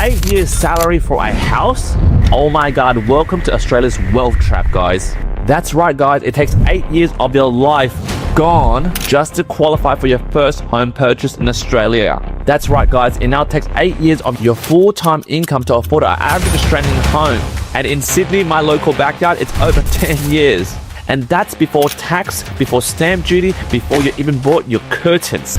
8 years salary for a house? Oh my god, welcome to Australia's wealth trap, guys. That's right, guys, it takes 8 years of your life gone just to qualify for your first home purchase in Australia. That's right, guys, it now takes 8 years of your full-time income to afford an average Australian home. And in Sydney, my local backyard, it's over 10 years. And that's before tax, before stamp duty, before you even bought your curtains.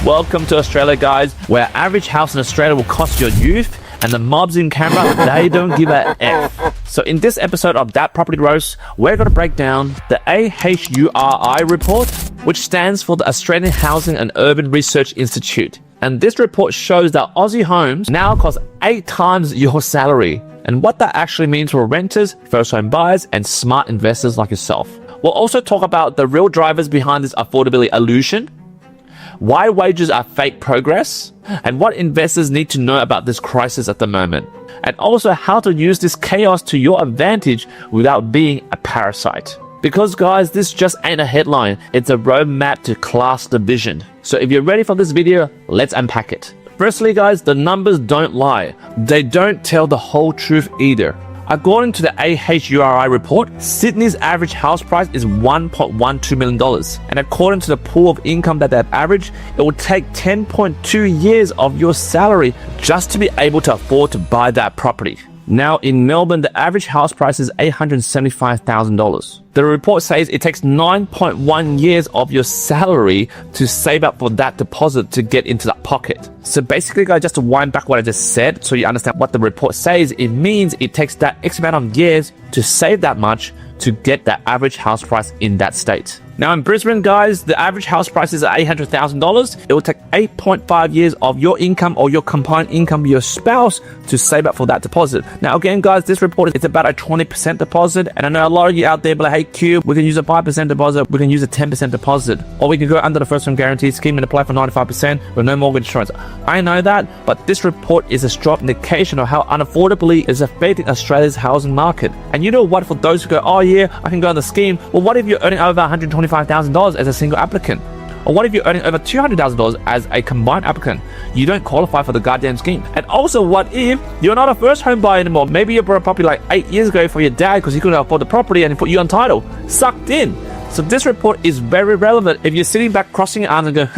Welcome to Australia, guys, where average house in Australia will cost your youth, and the mobs in Canberra, they don't give a F. So in this episode of That Property Roast, we're going to break down the AHURI report, which stands for the Australian Housing and Urban Research Institute. And this report shows that Aussie homes now cost 8 times your salary, and what that actually means for renters, first home buyers, and smart investors like yourself. We'll also talk about the real drivers behind this affordability illusion, why wages are fake progress, and what investors need to know about this crisis at the moment, and also how to use this chaos to your advantage without being a parasite. Because guys, this just ain't a headline, it's a roadmap to class division. So if you're ready for this video, let's unpack it. Firstly, guys, the numbers don't lie. They don't tell the whole truth either. According to the AHURI report, Sydney's average house price is $1.12 million. And according to the pool of income that they've averaged, it will take 10.2 years of your salary just to be able to afford to buy that property. Now, in Melbourne, the average house price is $875,000. The report says it takes 9.1 years of your salary to save up for that deposit to get into that pocket. So basically, guys, just to wind back what I just said so you understand what the report says, it means it takes that X amount of years to save that much to get that average house price in that state. Now in Brisbane, guys, the average house price is $800,000. It will take 8.5 years of your income or your combined income with your spouse to save up for that deposit. Now again, guys, this report is about a 20% deposit, and I know a lot of you out there be like, hey Q, we can use a 5% deposit, we can use a 10% deposit, or we can go under the first home guarantee scheme and apply for 95% with no mortgage insurance. I know that, but this report is a strong indication of how unaffordably is affecting Australia's housing market. And you know what, for those who go, oh yeah, I can go on the scheme, well what if you're earning over $125,000 as a single applicant? Or what if you're earning over $200,000 as a combined applicant? You don't qualify for the goddamn scheme. And also, what if you're not a first home buyer anymore? Maybe you bought a property like 8 years ago for your dad because he couldn't afford the property and he put you on title. Sucked in. So this report is very relevant if you're sitting back crossing your arms and go,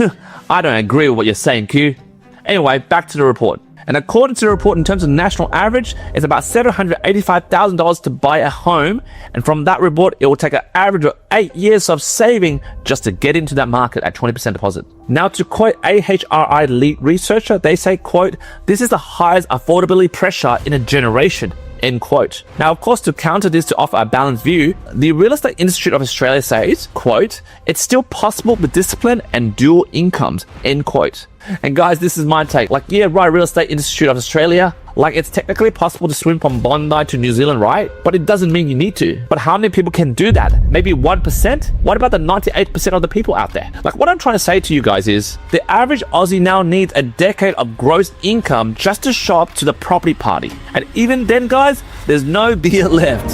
I don't agree with what you're saying, Q. Anyway, back to the report. And according to the report, in terms of national average, it's about $785,000 to buy a home. And from that report, it will take an average of 8 years of saving just to get into that market at 20% deposit. Now, to quote AHRI lead researcher, they say, quote, this is the highest affordability pressure in a generation. End quote. Now, of course, to counter this, to offer a balanced view, the Real Estate Institute of Australia says, quote, it's still possible with discipline and dual incomes, end quote. And guys, this is my take. Like, yeah, right, Real Estate Institute of Australia, like it's technically possible to swim from Bondi to New Zealand, right? But it doesn't mean you need to. But how many people can do that? Maybe 1%? What about the 98% of the people out there? Like, what I'm trying to say to you guys is the average Aussie now needs a decade of gross income just to show up to the property party. And even then, guys, there's no beer left.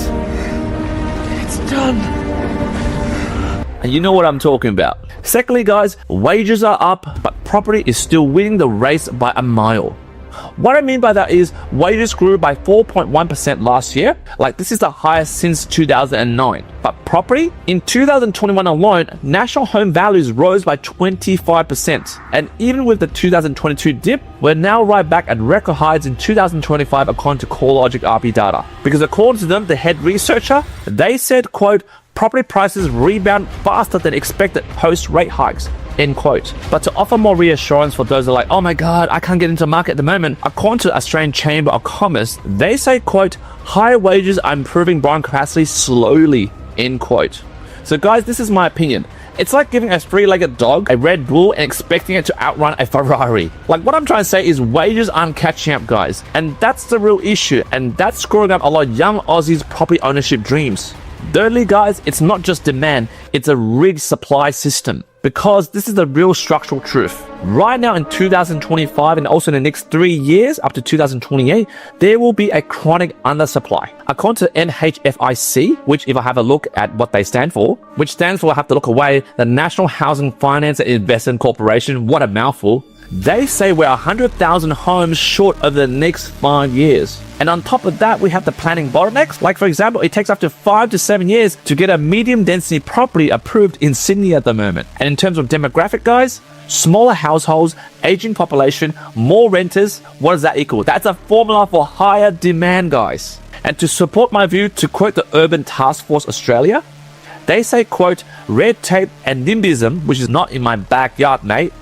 It's done. And you know what I'm talking about. Secondly, guys, wages are up, but property is still winning the race by a mile. What I mean by that is wages grew by 4.1% last year. Like, this is the highest since 2009. But property, in 2021 alone, national home values rose by 25%. And even with the 2022 dip, we're now right back at record highs in 2025 according to CoreLogic RP data. Because according to them, the head researcher, they said, quote, property prices rebound faster than expected post rate hikes, end quote. But to offer more reassurance for those who are like, oh my god, I can't get into the market at the moment, according to the Australian Chamber of Commerce, they say, quote, higher wages are improving borrowing capacity slowly, end quote. So guys, this is my opinion. It's like giving a three-legged dog a Red Bull and expecting it to outrun a Ferrari. Like, what I'm trying to say is wages aren't catching up, guys. And that's the real issue. And that's screwing up a lot of young Aussies' property ownership dreams. Thirdly, guys, it's not just demand, it's a rigged supply system. Because this is the real structural truth. Right now in 2025 and also in the next 3 years up to 2028, there will be a chronic undersupply. According to NHFIC, which if I have a look at what they stand for, which stands for, I have to look away, the National Housing Finance and Investment Corporation, what a mouthful. They say we're 100,000 homes short over the next 5 years. And on top of that, we have the planning bottlenecks. Like, for example, it takes up to 5 to 7 years to get a medium density property approved in Sydney at the moment. And in terms of demographic, guys, smaller households, aging population, more renters, what does that equal? That's a formula for higher demand, guys. And to support my view, to quote the Urban Task Force Australia, they say, quote, red tape and NIMBYism, which is not in my backyard, mate,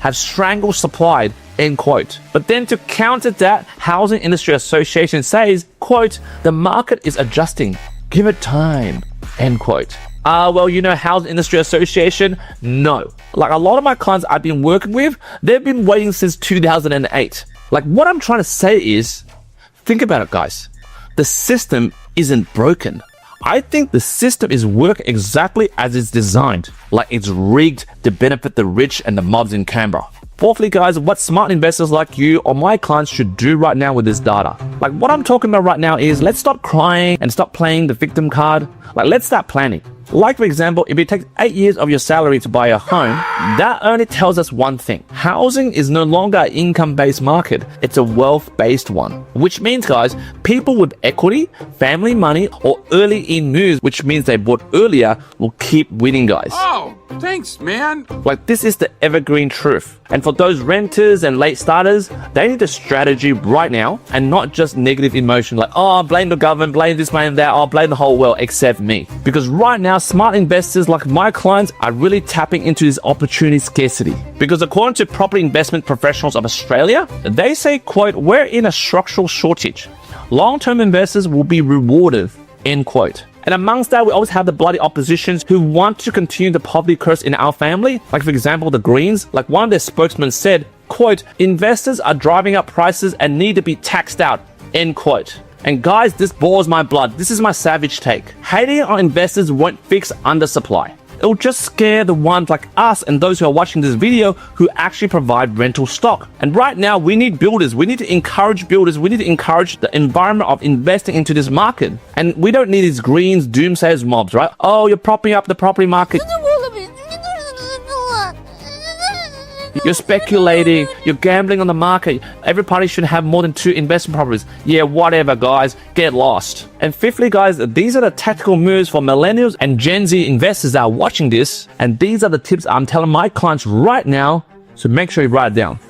have strangled supply, end quote. But then to counter that, Housing Industry Association says, quote, the market is adjusting. Give it time, end quote. Well, you know, Housing Industry Association? No. Like a lot of my clients I've been working with, they've been waiting since 2008. Like what I'm trying to say is, think about it, guys. The system isn't broken. I think the system is working exactly as it's designed, like it's rigged to benefit the rich and the mobs in Canberra. Fourthly, guys, what smart investors like you or my clients should do right now with this data. Like what I'm talking about right now is let's stop crying and stop playing the victim card. Like let's start planning. Like for example, if it takes 8 years of your salary to buy a home, that only tells us one thing. Housing is no longer an income-based market. It's a wealth-based one. Which means, guys, people with equity, family money, or early in moves, which means they bought earlier, will keep winning, guys. Oh, thanks, man. Like this is the evergreen truth. And for those renters and late starters, they need a strategy right now and not just negative emotion like, oh, blame the government, blame this, blame that, oh, blame the whole world except me. Because right now, smart investors like my clients are really tapping into this opportunity scarcity. Because according to Property Investment Professionals of Australia, they say, quote, we're in a structural shortage. Long-term investors will be rewarded, end quote. And amongst that, we always have the bloody oppositions who want to continue the poverty curse in our family. Like, for example, the Greens. Like one of their spokesmen said, quote, investors are driving up prices and need to be taxed out, end quote. And guys, this bores my blood. This is my savage take. Hating on investors won't fix undersupply. It'll just scare the ones like us and those who are watching this video who actually provide rental stock. And right now, we need builders. We need to encourage builders. We need to encourage the environment of investing into this market. And we don't need these Greens doomsayers mobs, right? Oh, you're propping up the property market. You're speculating, you're gambling on the market. Everybody should have more than 2 investment properties. Yeah, whatever, guys, get lost. And fifthly, guys, these are the tactical moves for millennials and Gen Z investors that are watching this. And these are the tips I'm telling my clients right now. So make sure you write it down.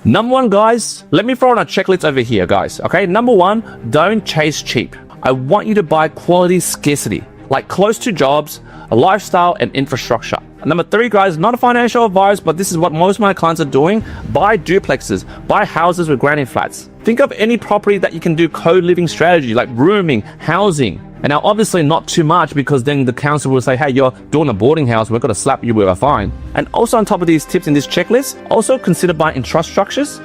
Number 1, guys, let me throw on a checklist over here, guys. Okay, number 1, don't chase cheap. I want you to buy quality scarcity, like close to jobs, a lifestyle, and infrastructure. Number 3, guys, not a financial advice, but this is what most of my clients are doing. Buy duplexes, buy houses with granny flats. Think of any property that you can do co-living strategy, like rooming, housing. And now obviously not too much because then the council will say, hey, you're doing a boarding house, we're going to slap you with a fine. And also on top of these tips in this checklist, also consider buying in trust structures,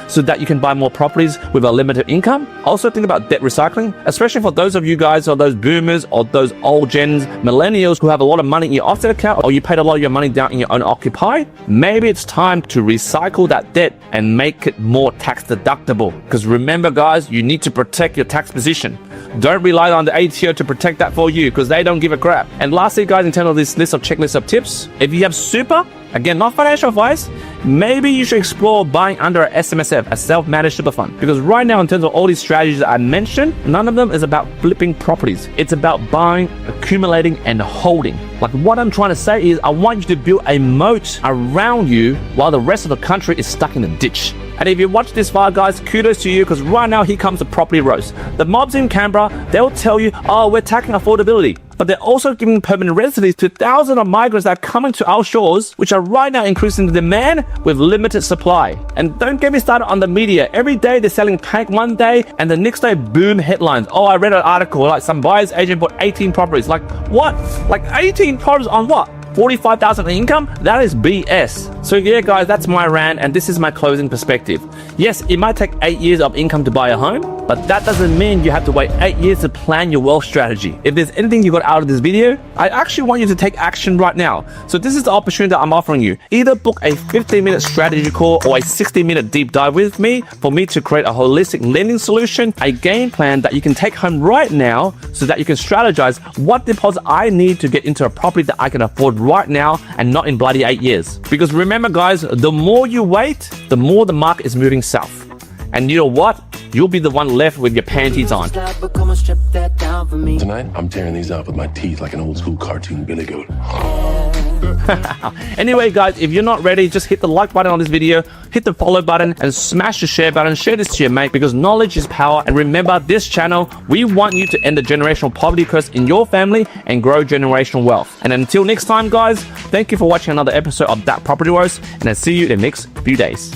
so that you can buy more properties with a limited income. Also think about debt recycling, especially for those of you guys or those boomers or those old gens, millennials who have a lot of money in your offset account or you paid a lot of your money down in your own occupy. Maybe it's time to recycle that debt and make it more tax deductible. Because remember, guys, you need to protect your tax position. Don't rely on the ATO to protect that for you because they don't give a crap. And lastly, guys, in terms of this list of checklist of tips, if you have super, again, not financial advice, maybe you should explore buying under a SMSF, a self-managed super fund. Because right now, in terms of all these strategies that I mentioned, none of them is about flipping properties. It's about buying, accumulating, and holding. Like what I'm trying to say is I want you to build a moat around you while the rest of the country is stuck in a ditch. And if you watch this far, guys, kudos to you because right now here comes the property roast. The mobs in Canberra, they'll tell you, oh, we're tackling affordability. But they're also giving permanent residency to thousands of migrants that are coming to our shores, which are right now increasing the demand with limited supply. And don't get me started on the media. Every day they're selling pack one day and the next day, boom, headlines. Oh, I read an article like some buyer's agent bought 18 properties. Like what? Like 18 properties on what? 45,000 in income? That is BS. So yeah, guys, that's my rant and this is my closing perspective. Yes, it might take 8 years of income to buy a home, but that doesn't mean you have to wait 8 years to plan your wealth strategy. If there's anything you got out of this video, I actually want you to take action right now. So this is the opportunity that I'm offering you. Either book a 15-minute strategy call or a 60-minute deep dive with me for me to create a holistic lending solution, a game plan that you can take home right now so that you can strategize what deposit I need to get into a property that I can afford right now and not in bloody 8 years. Because remember guys, the more you wait, the more the market is moving south. And you know what? You'll be the one left with your panties on. Tonight, I'm tearing these out with my teeth like an old school cartoon billy goat. Anyway guys, if you're not ready, just hit the like button on this video, hit the follow button, and smash the share button. Share this to your mate, because knowledge is power. And remember, this channel, we want you to end the generational poverty curse in your family and grow generational wealth. And until next time guys, thank you for watching another episode of That Property Roast, and I'll see you in the next few days.